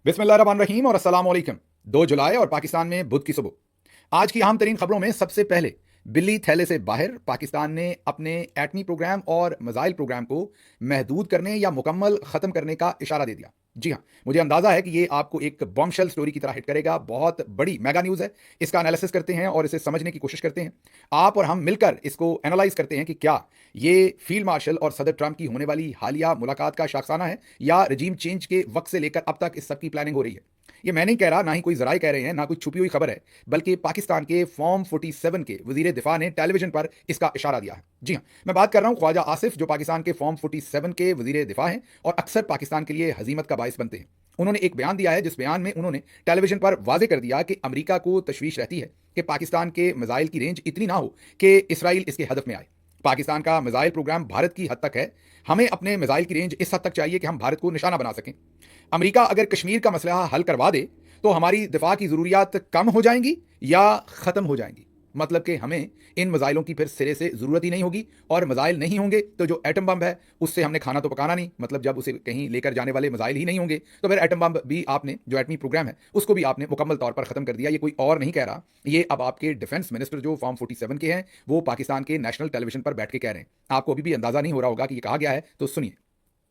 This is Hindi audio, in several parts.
बिस्मिल्लाहिर्रहमानिर्रहीम और अस्सलाम वालेकुम। 2 जुलाई और पाकिस्तान में बुध की सुबह। आज की अहम तरीन खबरों में सबसे पहले बिल्ली थैले से बाहर, पाकिस्तान ने अपने एटमी प्रोग्राम और मिसाइल प्रोग्राम को महदूद करने या मुकम्मल ख़त्म करने का इशारा दे दिया। जी हाँ, मुझे अंदाज़ा है कि ये आपको एक बॉम्बशेल स्टोरी की तरह हिट करेगा। बहुत बड़ी मेगा न्यूज़ है। इसका एनालिसिस करते हैं और इसे समझने की कोशिश करते हैं। आप और हम मिलकर इसको एनालाइज करते हैं कि क्या ये फील्ड मार्शल और सदर ट्रंप की होने वाली हालिया मुलाकात का शाखसाना है या रजीम चेंज के वक्त से लेकर अब तक इस सब की प्लानिंग हो रही है। ये मैं नहीं कह रहा, ना ही कोई जराए कह रहे हैं, ना कोई छुपी हुई खबर है, बल्कि पाकिस्तान के फॉर्म 47 के वजीर दिफा ने टेलीविजन पर इसका इशारा दिया है। जी हाँ, मैं बात कर रहा हूं ख्वाजा आसिफ, जो पाकिस्तान के फॉर्म 47 के वजीर दिफा हैं और अक्सर पाकिस्तान के लिए हजीमत का बायस बनते हैं। उन्होंने एक बयान दिया है जिस बयान में उन्होंने टेलीविजन पर वाजे कर दिया कि अमेरिका को तशवीश रहती है कि पाकिस्तान के मिसाइल की रेंज इतनी ना हो कि इसराइल इसके हदफ में आए। पाकिस्तान का मिसाइल प्रोग्राम भारत की हद तक है। हमें अपने मिसाइल की रेंज इस हद तक चाहिए कि हम भारत को निशाना बना सकें। अमेरिका अगर कश्मीर का मसला हल करवा दे तो हमारी दिफा की ज़रूरियात कम हो जाएंगी या ख़त्म हो जाएंगी। मतलब कि हमें इन मिसाइलों की फिर सिरे से ज़रूरत ही नहीं होगी, और मिसाइल नहीं होंगे तो जो एटम बम है उससे हमने खाना तो पकाना नहीं। मतलब जब उसे कहीं लेकर जाने वाले मिसाइल ही नहीं होंगे तो फिर एटम बम भी आपने, जो एटमी प्रोग्राम है उसको भी आपने मुकम्मल तौर पर ख़त्म कर दिया। ये कोई और नहीं कह रहा, ये अब आपके डिफेंस मिनिस्टर जो फॉर्म 47 के हैं वो पाकिस्तान के नेशनल टेलीविजन पर बैठ के कह रहे हैं। आपको अभी भी अंदाज़ा नहीं हो रहा होगा कि ये कहा गया है, तो सुनिए।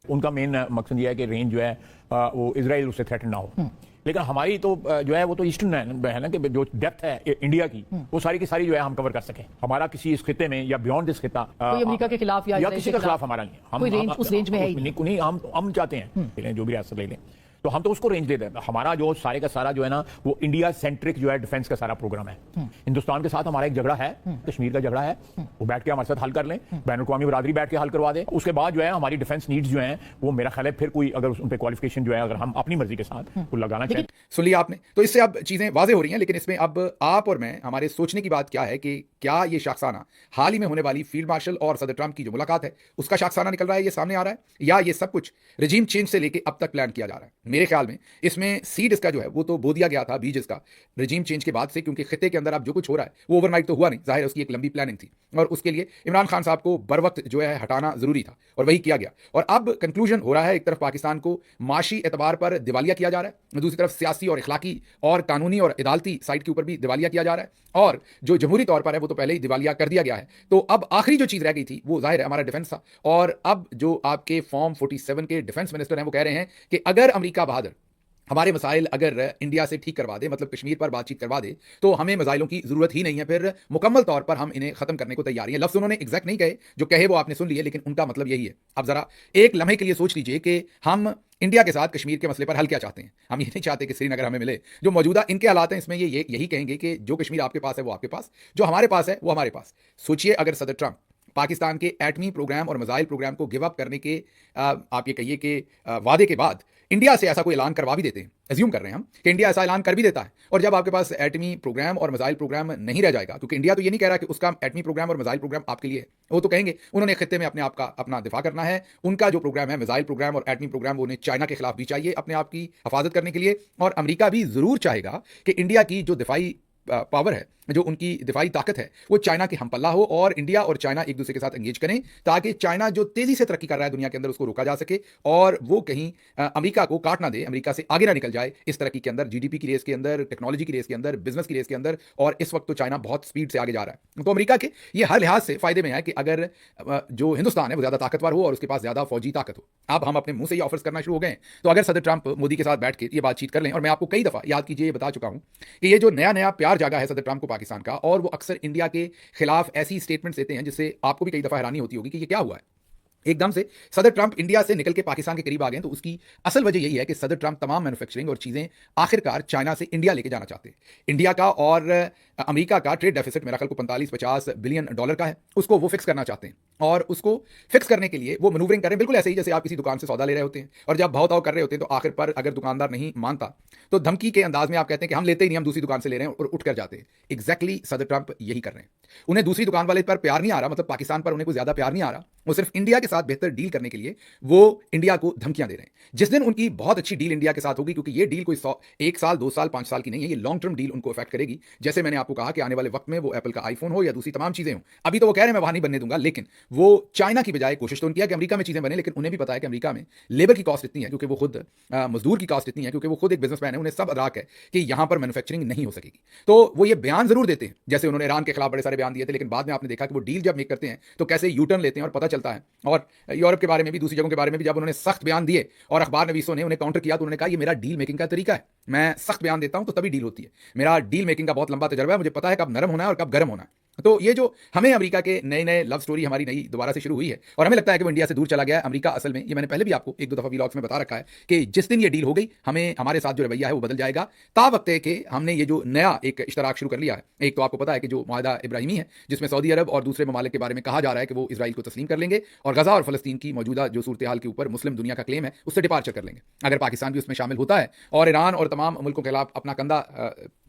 उनका मेन मकसद यह है कि रेंज जो है वो इसराइल उससे थ्रेटन ना हो। लेकिन हमारी तो जो है वो तो ईस्टर्न है ना, कि जो डेप्थ है इंडिया की वो सारी की सारी जो है हम कवर कर सकें। हमारा किसी इस खिते में या बियॉन्ड इस खिता कोई अमेरिका के खिलाफ या किसी के खिलाफ हमारा नहीं, कोई रेंज उस रेंज में है ही नहीं। हम चाहते हैं जो भी रियासत ले लें तो हम तो उसको रेंज दे दें। हमारा जो सारे का सारा जो है ना वो इंडिया सेंट्रिक जो है डिफेंस का सारा प्रोग्राम है। हिंदुस्तान के साथ हमारा एक झगड़ा है, कश्मीर का झगड़ा है, वो बैठ के हमारे साथ हल कर लें, बैन अवी बरादरी बैठ के हल करवा दे। उसके बाद जो है हमारी डिफेंस नीड्स जो है वो मेरा ख्याल है फिर कोई अगर उन पर क्वालिफिकेशन जो है अगर हम अपनी मर्जी के साथ वो लगाना चाहें। सुन लिया आपने, तो इससे अब चीजें वाजे हो रही हैं। लेकिन इसमें अब आप और मैं, हमारे सोचने की बात क्या है कि क्या ये शाखसाना हाल ही में होने वाली फील्ड मार्शल और सदर ट्रंप की जो मुलाकात है उसका शाखसाना निकल रहा है, ये सामने आ रहा है, या ये सब कुछ रजीम चेंज से लेके अब तक प्लान किया जा रहा है। मेरे ख्याल में इसमें सीड इसका जो है वो तो बो दिया गया था, बीज इसका, रजीम चेंज के बाद से, क्योंकि खिते के अंदर अब जो कुछ हो रहा है वो ओवरनाइट तो हुआ नहीं, जाहिर है उसकी एक लंबी प्लानिंग थी और उसके लिए इमरान खान साहब को बर वक्त जो है हटाना जरूरी था और वही किया गया। और अब कंक्लूजन हो रहा है, एक तरफ पाकिस्तान को माशी एतबार पर दिवालिया किया जा रहा है, दूसरी तरफ सियासी और इखलाकी और कानूनी और अदालती साइड के ऊपर भी दिवालिया किया जा रहा है, और जो जमहूरी तौर पर है वो तो पहले ही दिवालिया कर दिया गया है। तो अब आखिरी जो चीज रह गई थी वो जाहिर है हमारा डिफेंस था। और अब जो आपके फॉर्म 47 के डिफेंस मिनिस्टर हैं वो कह रहे हैं कि अगर अमेरिका बहादुर हमारे मसाइल अगर इंडिया से ठीक करवा दे, मतलब कश्मीर पर बातचीत करवा दे, तो हमें मिसाइलों की जरूरत ही नहीं है, फिर मुकम्मल तौर पर हम इन्हें खत्म करने को तैयार हैं। लफ्ज उन्होंने एग्जैक्ट नहीं कहे, जो कहे वो आपने सुन लिए, लेकिन उनका मतलब यही है। अब जरा एक लम्हे के लिए सोच लीजिए कि हम इंडिया के साथ कश्मीर के मसले पर हल क्या चाहते हैं। हम ये नहीं चाहते कि श्रीनगर हमें मिले। जो मौजूदा इनके हालात हैं इसमें ये यही कहेंगे कि जो कश्मीर आपके पास है वो आपके पास, जो हमारे पास है वो हमारे पास। सोचिए अगर सदर ट्रंप पाकिस्तान के एटमी प्रोग्राम और मिसाइल प्रोग्राम को गिव अप करने के आप ये कहिए कि वादे के बाद इंडिया से ऐसा कोई ऐलान करवा भी देते हैं, एज्यूम कर रहे हैं हम कि इंडिया ऐसा ऐलान कर भी देता है, और जब आपके पास एटमी प्रोग्राम और मिसाइल प्रोग्राम नहीं रह जाएगा, क्योंकि इंडिया तो ये नहीं कह रहा कि उसका एटमी प्रोग्राम और मिसाइल प्रोग्राम आपके लिए है, वो तो कहेंगे उन्होंने खित्ते में अपने आप का अपना दिफा करना है। उनका जो प्रोग्राम है मिसाइल प्रोग्राम और एटमी प्रोग्राम, वो उन्हें चाइना के खिलाफ भी चाहिए अपने आप की हिफाजत करने के लिए, और अमेरिका भी जरूर चाहेगा कि इंडिया की जो दिफाई पावर है, जो उनकी दिफाई ताकत है, वो चाइना के हमपल्ला हो और इंडिया और चाइना एक दूसरे के साथ एंगेज करें, ताकि चाइना जो तेजी से तरक्की कर रहा है दुनिया के अंदर उसको रोका जा सके और वो कहीं अमेरिका को काट ना दे, अमेरिका से आगे ना निकल जाए इस तरक्की के अंदर, जीडीपी की रेस के अंदर, टेक्नोलॉजी की रेस के अंदर, बिजनेस की रेस के अंदर। और इस वक्त तो चाइना बहुत स्पीड से आगे जा रहा है, तो अमेरिका के ये हर लिहाज से फायदे में है कि अगर जो हिंदुस्तान है वो ज्यादा ताकतवर हो और उसके पास ज्यादा फौजी ताकत हो। अब हम अपने मुंह से ये ऑफर्स करना शुरू हो गए, तो अगर सदर ट्रंप मोदी के साथ बैठ के ये बातचीत कर लें, और मैं आपको कई दफा याद कीजिए बता चुका हूं कि ये जो नया प्यार जागा है सदर ट्रंप को पाकिस्तान का, और वो अक्सर इंडिया के खिलाफ ऐसी स्टेटमेंट्स देते हैं जिससे आपको भी कई दफा हैरानी होती होगी कि ये क्या हुआ है। एकदम से सदर ट्रंप इंडिया से निकल के पाकिस्तान के करीब आ गए, तो उसकी असल वजह यही है कि सदर ट्रंप तमाम मैन्युफैक्चरिंग और चीजें आखिरकार चाइना से इंडिया लेके जाना चाहते हैं। इंडिया का और अमेरिका का ट्रेड डेफिसिट मेरा ख्याल को 45-50 बिलियन डॉलर का है, उसको वो फिक्स करना चाहते हैं, और उसको फिक्स करने के लिए वो मैनूवरिंग करें, बिल्कुल ऐसे ही जैसे आप किसी दुकान से सौदा ले रहे होते हैं और जब भाव ताव कर रहे होते हैं तो आखिर पर अगर दुकानदार नहीं मानता तो धमकी के अंदाज में आप कहते हैं कि हम लेते ही नहीं, हम दूसरी दुकान से ले रहे हैं, और उठ कर जाते हैं। एग्जैक्टली सदर ट्रंप यही कर रहे हैं। उन्हें दूसरी दुकान वाले पर प्यार नहीं आ रहा, मतलब पाकिस्तान पर उन्हें कोई ज्यादा प्यार नहीं आ रहा, वो सिर्फ इंडिया के साथ बेहतर डील करने के लिए वो इंडिया को धमकियां दे रहे हैं। जिस दिन उनकी बहुत अच्छी डील इंडिया के साथ होगी, क्योंकि ये डील कोई 1 साल 2 साल 5 साल की नहीं है, ये लॉन्ग टर्म डील उनको इफेक्ट करेगी। जैसे मैंने आपको कहा कि आने वाले वक्त में वो एप्पल का आईफोन हो या दूसरी तमाम चीजें हो, अभी तो वो कह रहे हैं मैं वहां नहीं बनने दूंगा, लेकिन वो चाइना की बजाय कोशिश तो उनकी है कि अमेरिका में चीजें बने, लेकिन उन्हें भी पता है कि अमेरिका में लेबर की कॉस्ट इतनी है, क्योंकि वो खुद मजदूर की कॉस्ट इतनी है, क्योंकि वो खुद एक बिजनेसमैन है, उन्हें सब अदराक है कि यहां पर मैन्युफैक्चरिंग नहीं हो सकेगी। तो वो ये बयान जरूर देते हैं, जैसे उन्होंने ईरान के खिलाफ बड़े सारे बयान दिए थे, लेकिन बाद में आपने देखा कि वो डील जब मेक करते हैं तो कैसे यूटर्न लेते हैं और पता चलता है। और यूरोप के बारे में भी, दूसरी जगहों के बारे में भी जब उन्होंने सख्त बयान दिए और अखबार नवीसों ने उन्हें काउंटर किया तो उन्होंने कहा ये मेरा डील मेकिंग का तरीका है, मैं सख्त बयान देता हूं तो तभी डील होती है, मेरा डील मेकिंग का बहुत लंबा तजर्बा है, मुझे पता है कब नरम होना है और कब गर्म होना है। तो ये जो हमें अमेरिका के नए नए लव स्टोरी हमारी नई दोबारा से शुरू हुई है और हमें लगता है कि वो इंडिया से दूर चला गया है। अमेरिका असल में, ये मैंने पहले भी आपको एक दो दफा व्लॉग्स में बता रखा है कि जिस दिन ये डील हो गई हमें हमारे साथ जो रवैया है वो बदल जाएगा। ता वक्त है कि हमने ये जो नया एक इश्तराक शुरू कर लिया है, एक तो आपको पता है कि जो मुआहदा इब्राहिमी है जिसमें सऊदी अरब और दूसरे ममालिक के बारे में कहा जा रहा है कि वो इजराइल को तस्लीम कर लेंगे और गजा और फलस्तीन की मौजूदा जो सूरत हाल के ऊपर मुस्लिम दुनिया का क्लेम है उससे डिपार्चर कर लेंगे। अगर पाकिस्तान भी उसमें शामिल होता है और ईरान और तमाम मुल्कों के खिलाफ अपना कंधा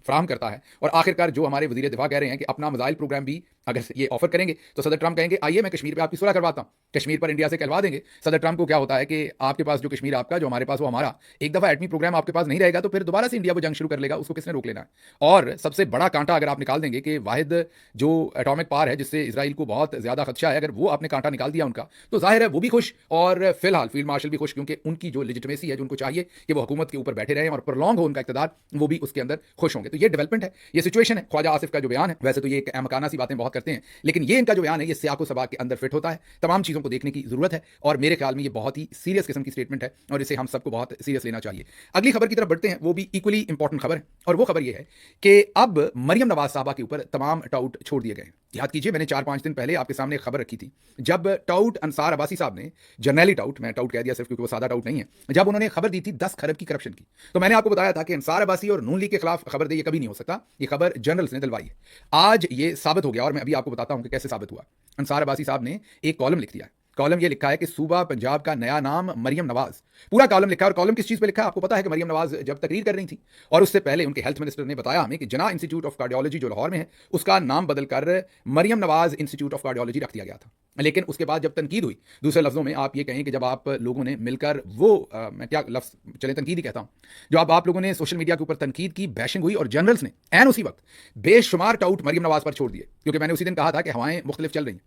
फ्राहम करता है और आखिरकार जो हमारे वजीर दिफा कह रहे हैं कि अपना मिसाइल प्रोग्राम भी अगर ये ऑफर करेंगे तो सदर ट्रंप कहेंगे आइए मैं कश्मीर पे आपकी सुलह करवाता हूं, कश्मीर पर इंडिया से कहलवा देंगे। सदर ट्रंप को क्या होता है कि आपके पास जो कश्मीर आपका, जो हमारे पास वो हमारा, एक दफा एटमी प्रोग्राम आपके पास नहीं रहेगा तो फिर दोबारा से इंडिया वो जंग शुरू कर लेगा, उसको किसने रोक लेना है। और सबसे बड़ा कांटा अगर आप निकाल देंगे कि वाहिद जो एटॉमिक पावर है जिससे इसराइल को बहुत ज्यादा खदशा है, अगर वो आपने कांटा निकाल दिया उनका तो जाहिर है वो भी खुश और फिलहाल फील्ड मार्शल भी खुश, क्योंकि उनकी जो लेजिटिमेसी है, जो उनको चाहिए कि वो हुकूमत के ऊपर बैठे रहें और प्रलॉन्ग हो उनका इक़्तिदार, वो भी उसके अंदर खुश होंगे। तो ये डेवलपमेंट है, ये सिचुएशन है। ख्वाजा आसिफ का जो बयान है, वैसे तो ये एक अहमकाना सी बातें बहुत करते हैं, लेकिन ये इनका जो बयान है ये सियाको सबाक के अंदर फिट होता है। तमाम चीज़ों को देखने की जरूरत है और मेरे ख्याल में ये बहुत ही सीरियस किस्म की स्टेटमेंट है और इसे हम सबको बहुत सीरियस लेना चाहिए। अगली खबर की तरफ बढ़ते हैं, वो भी इक्वली इंपॉर्टेंट खबर है और वो खबर ये है कि अब मरियम नवाज साहबा के ऊपर तमाम टाउट छोड़ दिए गए। याद कीजिए मैंने 4-5 दिन पहले आपके सामने खबर रखी थी जब टाउट अंसार अब्बासी साहब ने, जर्नैली टाउट, मैं टाउट कह दिया सिर्फ क्योंकि वो सादा टाउट नहीं है, जब उन्होंने खबर दी थी 10 खरब की करप्शन की, तो मैंने आपको बताया था कि अंसार अब्बासी और नून लीग के खिलाफ खबर दे ये कभी नहीं हो सकता, ये खबर जर्नल्स ने दिलवाई है। आज ये साबित हो गया और मैं अभी आपको बताता हूं कि कैसे साबित हुआ। अंसार अब्बासी साहब ने एक कॉलम लिख दिया है, कॉलम ये लिखा है कि सूबा पंजाब का नया नाम मरियम नवाज, पूरा कॉलम लिखा है। और कॉलम किस चीज पे लिखा है आपको पता है कि मरियम नवाज जब तकरीर कर रही थी और उससे पहले उनके हेल्थ मिनिस्टर ने बताया हमें कि जना इंस्टीट्यूट ऑफ कार्डियोलॉजी जो लाहौर में है उसका नाम बदलकर Maryam Nawaz institute of cardiology रख दिया गया था। लेकिन उसके बाद जब तनकीद हुई, दूसरे लफ्जों में आप ये कहें कि जब आप लोगों ने मिलकर वो मैं क्या लफ्ज चले तनकीद ही कहता हूं, जो आप लोगों ने सोशल मीडिया के ऊपर तनकीद की, बैशिंग हुई और जर्नल्स ने एन उसी वक्त बेशुमार टाउट मरियम नवाज पर छोड़ दिए, क्योंकि मैंने उसी दिन कहा था कि हवाएं मुख्तलिफ चल रही हैं।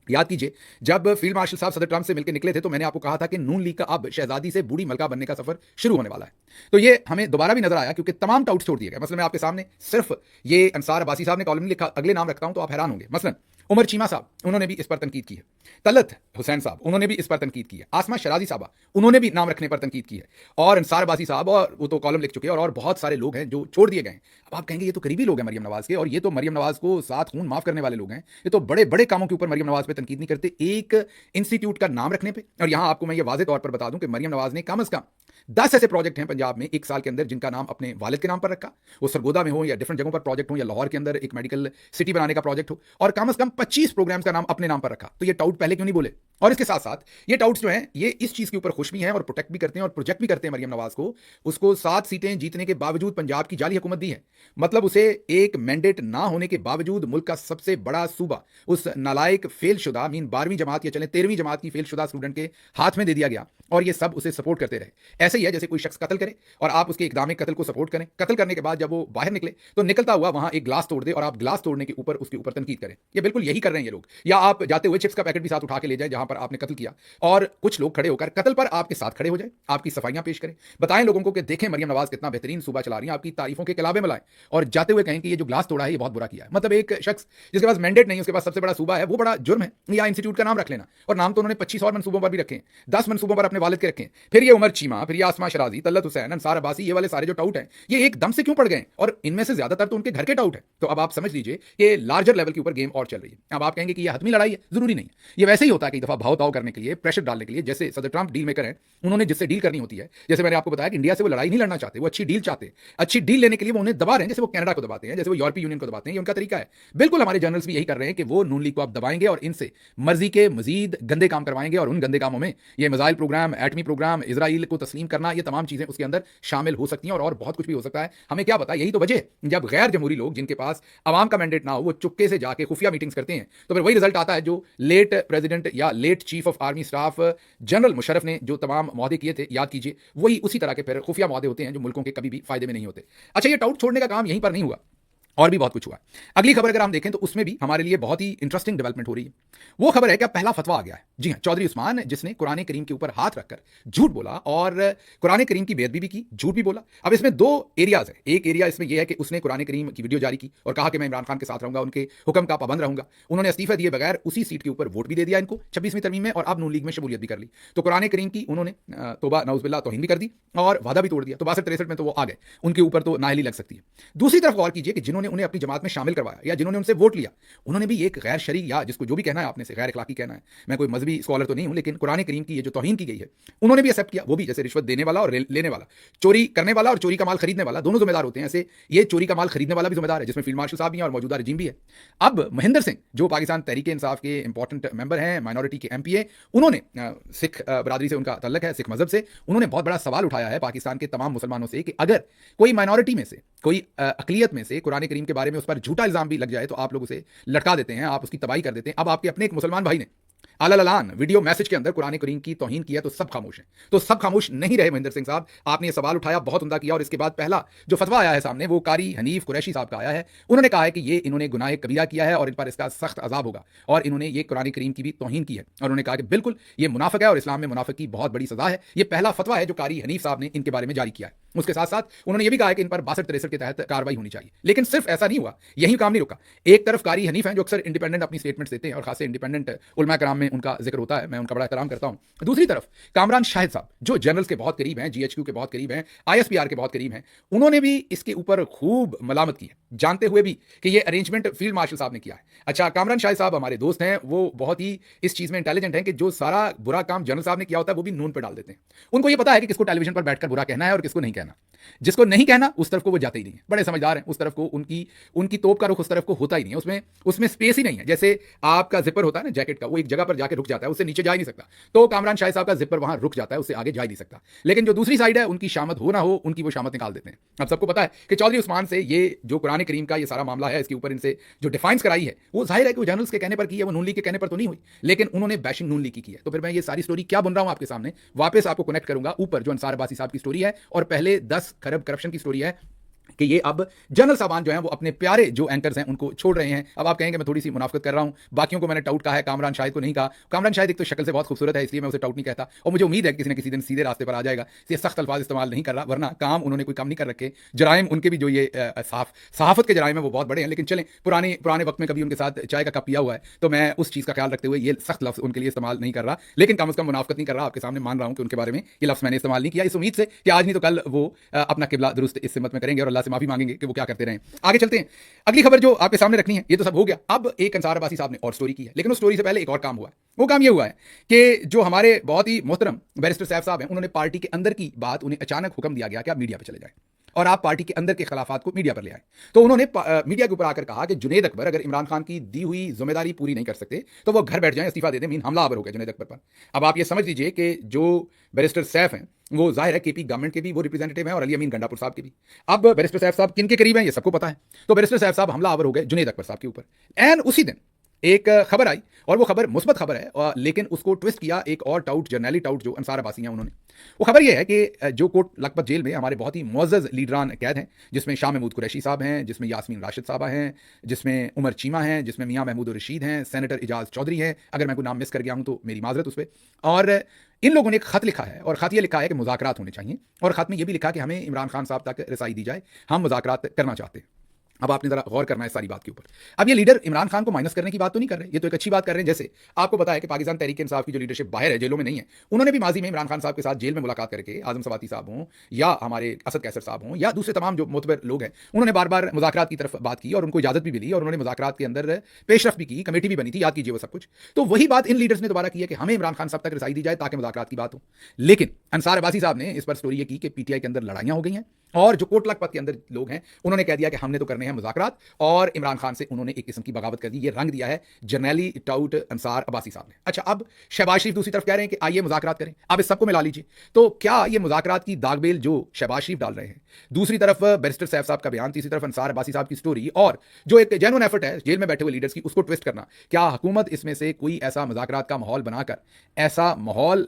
याद कीजिए जब फील्ड मार्शल साहब सदर ट्रंप से मिलकर निकले थे तो मैंने आपको कहा था कि नून लीग का अब शहजादी से बूढ़ी मलका बनने का सफर शुरू होने वाला है। तो ये हमें दोबारा भी नजर आया क्योंकि तमाम टाउट छोड़ दिए गए। मसलन मैं आपके सामने सिर्फ ये अंसार अब्बासी साहब ने कॉलम नहीं लिखा, अगले नाम रखता हूं तो आप हैरान होंगे। मसलन उमर चीमा साहब, उन्होंने भी इस पर तनकीद की है। तलत हुसैन साहब, उन्होंने भी इस पर तनकीद की है। आसमा शराजी साहबा, उन्होंने भी नाम रखने पर तनकीद की है। और अंसार अब्बासी साहब, और वो तो कॉलम लिख चुके हैं, और बहुत सारे लोग हैं जो छोड़ दिए गए हैं। अब आप कहेंगे ये तो करीबी लोग हैं मरियम नवाज के, और ये तो मरियम नवाज को साथ खून माफ करने वाले लोग हैं, ये तो बड़े बड़े कामों के ऊपर मरियम नवाज पे तनकीद नहीं करते, एक इंस्टीट्यूट का नाम रखने पे। और यहां आपको मैं ये वाज़ेह तौर पर बता दूं कि मरियम नवाज ने कम से कम 10 ऐसे प्रोजेक्ट हैं पंजाब में 1 साल के अंदर जिनका नाम अपने वालिद के नाम पर रखा, वो सरगोदा में हो या डिफरेंट जगहों पर प्रोजेक्ट हो या लाहौर के अंदर एक मेडिकल सिटी बनाने का प्रोजेक्ट हो, और कम से कम 25 प्रोग्राम्स का नाम अपने नाम पर रखा। तो ये टाउट पहले क्यों नहीं बोले? और इसके साथ साथ ये टाउट्स जो हैं ये इस चीज के ऊपर खुश भी हैं और प्रोटेक्ट भी करते हैं और प्रोजेक्ट भी करते हैं मरियम नवाज को, उसको 7 सीटें जीतने के बावजूद पंजाब की जाली हुकूमत दी है। मतलब उसे एक मैंडेट ना होने के बावजूद मुल्क का सबसे बड़ा सूबा उस नालायक फेल शुदा, मीन 12वीं जमात या चले 13वीं जमात की फेल शुदा स्टूडेंट के हाथ में दे दिया गया, और ये सब उसे सपोर्ट करते रहे। ऐसे ही है जैसे कोई शख्स कत्ल करे और आप उसके इकदाम कत्ल को सपोर्ट करें, कत्ल करने के बाद जब वो बाहर निकले तो निकलता हुआ वहां एक ग्लास तोड़ दे और आप ग्लास तोड़ने के ऊपर उसके ऊपर तनकीद करें। ये बिल्कुल यही कर रहे हैं ये लोग। या आप जाते हुए चिप्स का पैकेट भी साथ उठा के ले जाए जहां पर आपने कत्ल किया, और कुछ लोग खड़े होकर कत्ल पर आपके साथ खड़े हो जाए, आपकी सफाइयां पेश करें, बताएं लोगों को कि देखें मरियम नवाज कितना बेहतरीन सूबा चला रही है, आपकी तारीफों के कलाबे में लाएं, और जाते हुए कहें कि ये जो ग्लास तोड़ा है ये बहुत बुरा किया है। मतलब एक शख्स जिसके पास मैंडेट नहीं, उसके पास सबसे बड़ा सूबा है, वो बड़ा जुर्म है। या इंस्टीट्यूट का नाम रख लेना, और नाम तो उन्होंने 25 और मनसूबों पर भी रखे, 10 मनसूबों पर अपने वालिद के रखे। फिर ये उमर चीमा, फिर ये आसमा शराजी, तलत हुसैन, अंसार अब्बासी, ये वाले सारे जो टाउट हैं ये एकदम से क्यों पड़ गए, और इनमें से ज्यादातर तो उनके घर के टाउट है। तो अब आप समझ लीजिए कि लार्जर लेवल के ऊपर गेम और चल रही है। अब आप कहेंगे कि ये हतमी लड़ाई है, जरूरी नहीं है। ये वैसे ही होता है कि दफा भाव ताव करने के लिए, प्रेशर डालने के लिए, जैसे सदर ट्रंप डील मेकर हैं, उन्होंने जिससे डील करनी होती है, जैसे मैंने आपको बताया कि इंडिया से वो लड़ाई नहीं लड़ना चाहते, वो अच्छी डील चाहते हैं। अच्छी डील लेने के लिए वो उन्हें दबा रहे हैं, जैसे वो कनाडा को दबाते हैं, जैसे वो यूरोपीय यूनियन को दबाते हैं, ये उनका तरीका है। बिल्कुल हमारे जर्नल्स भी यही कर रहे हैं कि वो नून लीग को आप दबाएंगे और इनसे मर्जी के मजीद गंदे काम करवाएंगे, और उन गंदे कामों में ये मिसाइल प्रोग्राम, एटमी प्रोग्राम, इजराइल को तस्लीम करना, ये तमाम चीजें उसके अंदर शामिल हो सकती हैं, और बहुत कुछ भी हो सकता है। हमें क्या पता, यही तो वजह है जब गैर जमहूरी लोग जिनके पास अवाम का मैंडेट ना हो वो चुपके से जाके खुफिया मीटिंग्स करते हैं, तो फिर वही रिजल्ट आता है जो लेट प्रेसिडेंट या late chief of army staff general Musharraf ने जो तमाम मुआहदे किए थे, याद कीजिए, वही उसी तरह के फिर खुफिया मुआहदे होते हैं जो मुल्कों के कभी भी फायदे में नहीं होते। अच्छा, ये टाउट छोड़ने का काम यहीं पर नहीं हुआ। और भी बहुत कुछ हुआ। अगली खबर अगर हम देखें तो उसमें भी हमारे लिए बहुत ही इंटरेस्टिंग डेवलपमेंट हो रही है। वो खबर है कि अब पहला फतवा आ गया है। जी हाँ, चौधरी उस्मान जिसने कुरान करीम के ऊपर हाथ रखकर झूठ बोला और कुरान करीम की बेअदबी भी की, झूठ भी बोला। अब इसमें दो एरियाज है। एक एरिया इसमें यह है कि उसने कुरान करीम की वीडियो जारी की और कहा कि मैं इमरान खान के साथ रहूंगा, उनके हुक्म का पाबंद रहूंगा। उन्होंने इस्तीफा दिए बगैर उसी सीट के ऊपर वोट भी दे दिया इनको 26वीं तरमीम में, और अब नून लीग में शमूलियत भी कर ली। तो कुरान करीम की उन्होंने तोबा नौज़बिल्लाह तौहीन भी कर दी और वादा भी तोड़ दिया। तो 62-63 में तो वो आ गए, उनके ऊपर तो नाअहली लग सकती है। दूसरी तरफ गौर कीजिए कि जिन्होंने उन्हें अपनी जमात में शामिल करवाया या जिन्होंने उनसे वोट लिया, उन्होंने भी एक गैर शरई या जिसको जो भी कहना है आपने से गैर अखलाकी कहना है, मैं कोई मजहबी स्कॉलर तो नहीं हूं, लेकिन कुरान करीम की ये जो तौहीन की गई है उन्होंने भी एक्सेप्ट किया। वो भी जैसे रिश्वत देने वाला और लेने वाला, चोरी करने वाला और चोरी का माल खरीदने वाला दोनों जिम्मेदार होते हैं, ऐसे ये चोरी का माल खरीदने वाला भी जिम्मेदार है, जिसमें फील्ड मार्शल साहब भी हैं और मौजूदा रजीम भी है। अब महेंद्र सिंह जो पाकिस्तान तहरीक इंसाफ के इंपॉर्टेंट मेंबर हैं, माइनॉरिटी के MP है, उन्होंने सिख बरादरी से उनका तल्लक है, सिख मजहब से, उन्होंने बहुत बड़ा सवाल उठाया है पाकिस्तान के तमाम मुसलमानों से कि अगर कोई माइनॉरिटी में से, कोई अकलियत में से कुरान करीम के बारे में उस पर झूठा इल्जाम भी लग जाए तो आप लोग उसे लटका देते हैं, आप उसकी तबाही कर देते हैं। अब आपके अपने एक मुसलमान भाई ने अललान वीडियो मैसेज के अंदर कुरान करीम की तौहीन किया तो सब खामोश हैं। तो सब खामोश नहीं रहे महेंद्र सिंह साहब, आपने ये सवाल उठाया, बहुत उम्दा किया, और इसके बाद पहला जो फतवा आया है सामने वो कारी हनीफ कुरैशी साहब का आया है। उन्होंने कहा है कि ये इन्होंने गुनाह कबीरा किया है और इन पर इसका सख्त अजाब होगा, और इन्होंने ये कुरान करीम की भी तौहीन की है, और उन्होंने कहा कि बिल्कुल ये मुनाफिक है और इस्लाम में मुनाफिक की बहुत बड़ी सजा है। ये पहला फतवा है जो कारी हनीफ साहब ने इनके बारे में जारी किया है। उसके साथ साथ उन्होंने ये भी कहा कि इन पर 62-63 के तहत कार्रवाई होनी चाहिए। लेकिन सिर्फ ऐसा नहीं हुआ, यही काम नहीं रुका। एक तरफ कारी हनीफ हैं जो अक्सर इंडिपेंडेंट अपनी स्टेटमेंट्स देते हैं और खासकर इंडिपेंडेंट उलमा कराम में उनका जिक्र होता है, मैं उनका बड़ा एहतराम करता हूं। दूसरी तरफ कामरान शाहिद साहब जो जनरल्स के बहुत करीब हैं, GHQ के बहुत करीब हैं, ISPR के बहुत करीब हैं, उन्होंने भी इसके ऊपर खूब मलामत की है, जानते हुए भी कि ये अरेंजमेंट फील्ड मार्शल साहब ने किया है। अच्छा, कामरान शाहिद साहब हमारे दोस्त हैं, वो बहुत ही इस चीज में इंटेलिजेंट हैं कि जो सारा बुरा काम जनरल साहब ने किया होता है वो भी नून पे डाल देते हैं। उनको ये पता है कि किसको टेलीविजन पर बैठकर बुरा कहना है और किसको नहीं कहना। जिसको नहीं कहना उस तरफ को वो जाते ही नहीं है, बड़े समझदार हैं, उस तरफ को उनकी तोप का रुख उस तरफ को होता ही नहीं है, उसमें स्पेस ही नहीं है। जैसे आपका जिपर होता है ना जैकेट का, वो एक जगह पर जाके रुक जाता है, उससे नीचे जा ही नहीं सकता। तो कामरान शाहिद साहब का जिपर वहां रुक जाता है, उससे आगे जा ही नहीं सकता। लेकिन जो दूसरी साइड है उनकी शामत हो ना हो, उनकी वो शामत निकाल देते हैं। अब सबको पता है कि चौधरी उस्मान से ये जो कुरान करीम का ये सारा मामला है, इसके ऊपर इनसे जो डिफाइंस कराई है वो जाहिर है कि वो जनरल्स के कहने पर की है, वो नून लीग के कहने पर तो नहीं हुई, लेकिन उन्होंने बैशिंग नून लीग की है। तो फिर मैं ये सारी स्टोरी क्या बन रहा हूं आपके सामने, वापस आपको कनेक्ट करूंगा ऊपर जो अंसार अब्बासी साहब की स्टोरी है और पहले 10 खरब करप्शन की स्टोरी है कि ये अब जनरल साहबान जो हैं वो अपने प्यारे जो एंकर्स हैं उनको छोड़ रहे हैं। अब आप कहेंगे मैं थोड़ी सी मुनाफिकत कर रहा हूं, बाकियों को मैंने टाउट कहा है, कामरान शाहिद को नहीं कहा। कामरान शाहिद एक तो शक्ल से बहुत खूबसूरत है, इसलिए मैं उसे टाउट नहीं कहता, और मुझे उम्मीद है कि किसी न किसी दिन सीधे रास्ते पर आ जाएगा। ये सख्त अल्फाज इस्तेमाल नहीं कर रहा, वरना काम उन्होंने कोई काम नहीं कर रखे। जराइम उनके भी जो ये सहाफत के जराइम है वो बहुत बड़े हैं, लेकिन चलें पुराने वक्त में कभी उनके साथ चाय का कप पिया हुआ है तो मैं उस चीज़ का ख्याल रखते हुए ये सख्त लफ्ज़ उनके लिए इस्तेमाल नहीं कर रहा, लेकिन कम अज़ कम मुनाफिकत नहीं कर रहा। आपके सामने मान रहा हूँ कि उनके बारे में ये लफ्ज़ मैंने इस्तेमाल नहीं किया, इस उम्मीद से कि आज नहीं तो कल वो अपना किबला दुरुस्त इस सिमत में करेंगे और अल्लाह से माफी मांगेंगे कि वो क्या करते रहे। आगे चलते हैं, अगली खबर जो आपके सामने रखनी है, ये तो सब हो गया। अब एक अंसार अब्बासी साहब ने और स्टोरी की है, लेकिन उस स्टोरी से पहले एक और काम हुआ है। वो काम ये हुआ है कि जो हमारे बहुत ही मोहतरम बैरिस्टर सैफ साहब हैं, उन्होंने पार्टी के अंदर की बात, उन्हें अचानक हुक्म दिया गया कि आप मीडिया पर चले जाएं और आप पार्टी के अंदर के खिलाफात को मीडिया पर ले आए। तो उन्होंने मीडिया के ऊपर आकर कहा कि जुनैद अकबर अगर इमरान खान की दी हुई जिम्मेदारी पूरी नहीं कर सकते तो वो घर बैठ जाएं, इस्तीफा दे दें, मीन हमला आवर हो गया जुनैद अकबर पर। अब आप ये समझ लीजिए कि जो बैरिस्टर सैफ हैं वो जाहिर है KP गवर्नमेंट के भी वो रिप्रेजेंटेटिव हैं और अली अमीन गंडापुर साहब के भी। अब बैरिस्टर सैफ साहब किन के करीब हैं ये सबको पता है। तो बैरिस्टर सैफ साहब हमला आवर हो गए जुनैद अकबर साहब के ऊपर। एंड उसी दिन एक खबर आई और वो खबर मुस्बत खबर है, लेकिन उसको ट्विस्ट किया एक और टाउट, जर्नैली टाउट जो अंसार अब्बासी हैं उन्होंने। वो खबर ये है कि जो कोट लखपत जेल में हमारे बहुत ही मुअज़्ज़ज़ लीडरान कैद हैं, जिसमें शाह महमूद कुरैशी साहब हैं, जिसमें यास्मीन राशिद साहबा हैं, जिसमें उमर चीमा हैं, जिसमें मियां महमूद रशीद हैं, सेनेटर इजाज़ चौधरी हैं, अगर मैं कोई नाम मिस कर गया हूं तो मेरी माजरत उस पर। और इन लोगों ने एक खत लिखा है और खत ये लिखा है कि मुज़ाकरात होने चाहिए, और खत में ये भी लिखा कि हमें इमरान खान साहब तक रसाई दी जाए, हम मुज़ाकरात करना चाहते हैं। अब आपने जरा गौर करना है सारी बात के ऊपर। अब ये लीडर इमरान खान को माइनस करने की बात तो नहीं कर रहे, ये तो एक अच्छी बात कर रहे हैं। जैसे आपको पता है कि पाकिस्तान तहरीक इंसाफ की जो लीडरशिप बाहर है, जेलों में नहीं है, उन्होंने भी माजी में इमरान खान साहब के साथ जेल में मुलाकात करके आजम सवाती साहब हों या हमारे असद कैसर साहब हों या दूसरे तमाम जो मोतबर लोग हैं, उन्होंने बार बार मुज़ाकरात की तरफ बात की और उनको इजाजत भी मिली और उन्होंने मुज़ाकरात के अंदर पेशरफ भी की, कमेटी भी बनी थी, याद कीजिए वो सब कुछ। तो वही बात इन लीडर्स ने दोबारा की है कि हमें इमरान खान साहब तक रसाई दी जाए ताकि मुज़ाकरात की बात हो। लेकिन अंसार अब्बासी साहब ने इस पर स्टोरी ये की कि PTI के अंदर लड़ाइयाँ हो गई हैं और जो कोट लखपत के अंदर लोग हैं उन्होंने कह दिया कि हमने तो करने हैं मुज़ाकरात, और इमरान खान से उन्होंने एक किस्म की बगावत कर दी। ये रंग दिया है जर्नैली टाउट अंसार अब्बासी साहब ने। अच्छा, अब शहबाज शरीफ दूसरी तरफ कह रहे हैं कि आइए मुज़ाकरात करें। अब इस सबको मिला लीजिए, तो क्या ये मुज़ाकरात की दागबेल जो शहबाज शरीफ डाल रहे हैं, दूसरी तरफ बैरिस्टर सैफ साहब का बयान, तीसरी तरफ अंसार अब्बासी साहब की स्टोरी, और जो एक जेन्युइन एफर्ट है जेल में बैठे हुए लीडर्स की उसको ट्विस्ट करना, क्या हुकूमत इसमें से कोई ऐसा मुज़ाकरात का माहौल बनाकर ऐसा माहौल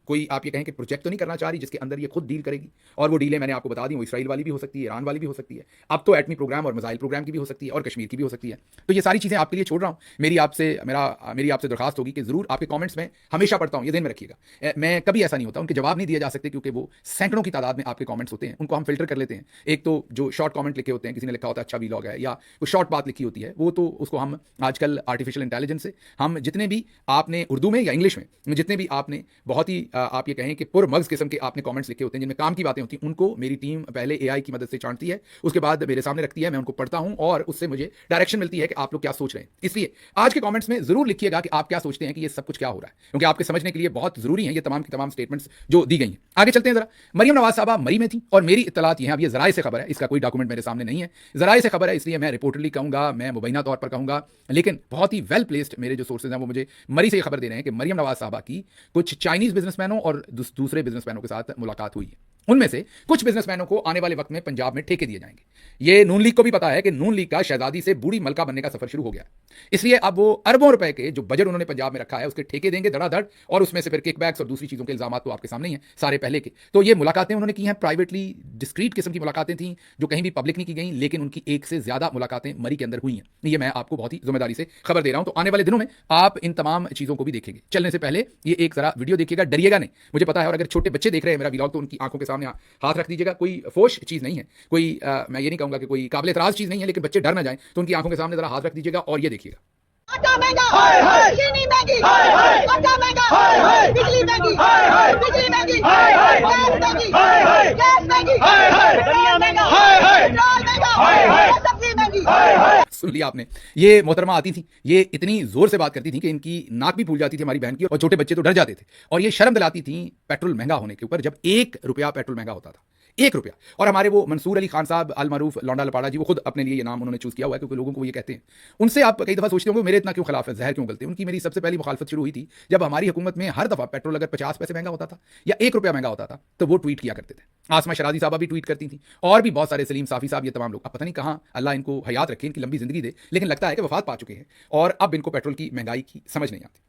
कोई आप ये कहें कि प्रोजेक्ट तो नहीं करना चाह रही जिसके अंदर ये खुद डील करेगी, और वो डीलें मैंने आपको बता दी, वो इसराइल वाली भी हो सकती है, ईरान वाली भी हो सकती है, अब तो एटमी प्रोग्राम और मिसाइल प्रोग्राम की भी हो सकती है, और कश्मीर की भी हो सकती है। तो ये सारी चीज़ें आपके लिए छोड़ रहा हूँ। मेरी आपसे दरखास्त होगी कि ज़रूर आपके कॉमेंट्स में हमेशा पढ़ता हूँ, ये ध्यान में रखिएगा। मैं कभी ऐसा नहीं होता, उनके जवाब नहीं दिए जा सकते क्योंकि वो सैकड़ों की तादाद में आपके कॉमेंट्स होते हैं, उनको हम फिल्टर कर लेते हैं। एक तो जो शॉर्ट कॉमेंट लिखे होते हैं, किसी ने लिखा होता है अच्छा वीलॉग है, या कोई शॉर्ट बात लिखी होती है, वो तो उसको हम आजकल आर्टिफिशियल इंटेलिजेंस से हम जितने भी आपने उर्दू में या इंग्लिश में जितने भी आपने बहुत ही आप ये कहें कि पुरमग्ज किस्म के आपने कमेंट्स लिखे होते हैं जिनमें काम की बातें होती हैं, उनको मेरी टीम पहले एआई की मदद से छांटती है, उसके बाद मेरे सामने रखती है, मैं उनको पढ़ता हूं और उससे मुझे डायरेक्शन मिलती है कि आप लोग क्या सोच रहे हैं। इसलिए आज के कमेंट्स में जरूर लिखिएगा कि आप क्या सोचते हैं कि ये सब कुछ क्या हो रहा है, क्योंकि आपके समझने के लिए बहुत जरूरी है ये तमाम की तमाम स्टेटमेंट्स जो दी गई हैं। आगे चलते हैं जरा। मरियम नवाज साहबा मरी में थी और मेरी इत्तलात ये है, अब ये जराए से खबर है, इसका कोई डॉक्यूमेंट मेरे सामने नहीं है, जराए से खबर है, इसलिए मैं रिपोर्टरली कहूंगा, मैं मुबैना तौर पर कहूंगा, लेकिन बहुत ही वेल प्लेस्ड मेरे जो सोर्सेज हैं वो मुझे मरी से खबर दे रहे हैं कि मरियम नवाज साहबा की कुछ चाइनीज बिजनेसमैनों और दूसरे बिजनेसमैनों के साथ मुलाकात हुई है। उनमें से कुछ बिजनेसमैनों को आने वाले वक्त में पंजाब में ठेके दिए जाएंगे। ये नून लीग को भी पता है कि नून लीग का शहजादी से बूढ़ी मलका बनने का सफर शुरू हो गया, इसलिए अब वो अरबों रुपए के जो बजट उन्होंने पंजाब में रखा है उसके ठेके देंगे धड़ाधड़, और उसमें से फिर किकबैक्स और दूसरी चीजों के इल्जाम तो आपके सामने ही हैं सारे पहले के। तो ये मुलाकातें उन्होंने की हैं, प्राइवेटली डिस्क्रीट किस्म की मुलाकातें थी जो कहीं भी पब्लिक नहीं की गई, लेकिन उनकी एक से ज्यादा मुलाकातें मरी के अंदर हुई हैं। ये मैं आपको बहुत ही जिम्मेदारी से खबर दे रहा हूं। तो आने वाले दिनों में आप इन तमाम चीजों को भी देखेंगे। चलने से पहले ये एक जरा वीडियो देखिएगा, डरिएगा नहीं, मुझे पता है, और अगर छोटे बच्चे देख रहे हैं मेरा व्लॉग तो उनकी आंखों के सामने हाथ रख दीजिएगा। कोई फोश चीज नहीं है, कोई मैं ये नहीं कहूंगा कि कोई काबिल एतराज चीज नहीं है, लेकिन बच्चे डर ना जाएं तो उनकी आंखों के सामने जरा हाथ रख दीजिएगा और ये देखिएगा। आटा महंगा, हाय हाय, चीनी महंगी, हाय हाय, आटा महंगा, हाय हाय, बिजली महंगी, हाय हाय, बिजली महंगी, हाय हाय, गैस महंगी, हाय हाय, गैस महंगी, हाय हाय, पेट्रोल महंगा, हाय हाय, पेट्रोल महंगा, हाय हाय, सब्जी महंगी, हाय हाय। सुन लिया आपने, ये मोहतरमा आती थी, ये इतनी जोर से बात करती थी कि इनकी नाक भी फूल जाती थी हमारी बहन की, और छोटे बच्चे तो डर जाते थे, और ये शर्म दिलाती थी पेट्रोल महंगा होने के ऊपर, जब 1 रुपया पेट्रोल महंगा होता था, 1 रुपया। और हमारे वो मंसूर अली खान साहब अल मारूफ लौंडा लपाड़ा जी, वो खुद अपने लिए ये नाम उन्होंने चूज किया हुआ है क्योंकि लोगों को ये कहते हैं। उनसे आप कई दफा सोचते होंगे मेरे इतना क्यों खिलाफ है, जहर क्यों गलते हैं। उनकी मेरी सबसे पहली मुखालफत शुरू हुई थी जब हमारी हुकूमत में हर दफा पेट्रोल अगर 50 पैसे महंगा होता था या 1 रुपया महंगा होता था तो वो ट्वीट किया करते थे। आसमा शराजी साहबा भी ट्वीट करती थी, और भी बहुत सारे, सलीम साफी साहब, ये तमाम लोग। अब पता नहीं कहाँ अल्लाह इनको हयात रखे, इनकी लंबी जिंदगी दे, लेकिन लगता है कि वफात पा चुके हैं और अब इनको पेट्रोल की महंगाई की समझ नहीं आती।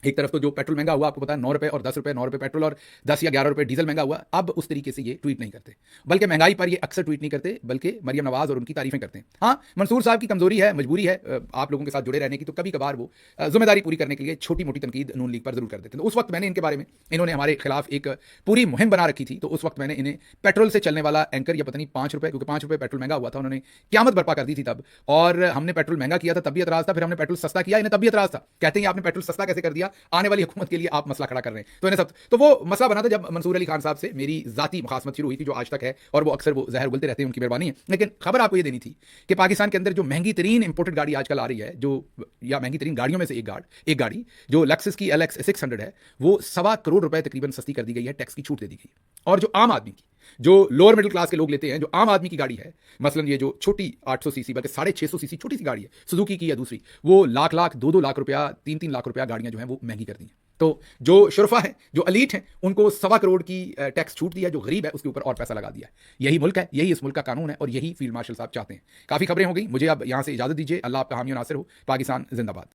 एक तरफ तो जो पेट्रोल महंगा हुआ, आपको पता है 9 रुपए और 10 रुपए, 9 रुपए पेट्रोल और 10 या 11 रुपए डीजल महंगा हुआ, अब उस तरीके से ये ट्वीट नहीं करते, बल्कि महंगाई पर ये अक्सर ट्वीट नहीं करते, बल्कि मरियम नवाज और उनकी तारीफें करते हैं। हाँ, मंसूर साहब की कमजोरी है, मजबूरी है आप लोगों के साथ जुड़े रहने की, तो कभी कभार वो जिम्मेदारी पूरी करने के लिए छोटी मोटी तनकीद नून लीग पर जरूर कर देते हैं। तो उस वक्त मैंने इनके बारे में, इन्होंने हमारे खिलाफ एक पूरी मुहिम बना रखी थी, तो उस वक्त मैंने इन्हें पेट्रोल से चलने वाला एंकर, या पता नहीं 5 रुपए, क्योंकि 5 रुपए पेट्रोल महंगा हुआ था, उन्होंने क़यामत बर्पा कर दी थी तब, और हमने पेट्रोल महंगा किया था तब भी एतराज था, फिर हमने पेट्रोल सस्ता किया, इन्हें तब भी एतराज था, कहते हैं आपने पेट्रोल सस्ता कैसे कर दिया, आने वाली हुकूमत के लिए आप मसला खड़ा कर रहे हैं। तो इन्हें सब, तो वो मसला बना था जब मंसूर अली खान साहब से मेरी जाती मुखासमत शुरू हुई थी, जो आज तक है, और वो अक्सर वो जहर उगलते रहते हैं, उनकी मेहरबानी है। लेकिन खबर आपको ये देनी थी कि पाकिस्तान के अंदर जो महंगी तरीन इंपोर्टेड गाड़ी आजकल आ रही है, जो या महंगी तरीन गाड़ियों में से एक गाड़ी जो लक्सस की LX 600 है, वो 1.25 करोड़ रुपए तकरीबन सस्ती कर दी गई है, टैक्स की छूट दे दी गई। और जो आम आदमी की, जो लोअर मिडिल क्लास के लोग लेते हैं, जो आम आदमी की गाड़ी है, मसलन ये जो छोटी 800 सीसी बल्कि 650 सीसी छोटी सी गाड़ी है सुजुकी की या दूसरी, वो लाख 2-2 लाख रुपया, 3-3 लाख रुपया गाड़ियां जो हैं वो महंगी कर दी हैं। तो जो शुरफा है, जो अलीट हैं, उनको 1.25 करोड़ की टैक्स छूट दिया, जो गरीब है उसके ऊपर और पैसा लगा दिया है। यही मुल्क है, यही इस मुल्क का कानून है, और यही फील्ड मार्शल साहब चाहते हैं। काफी खबरें हो गई, मुझे अब यहां से इजाजत दीजिए। अल्लाह आपका हामी और नासिर हो। पाकिस्तान जिंदाबाद।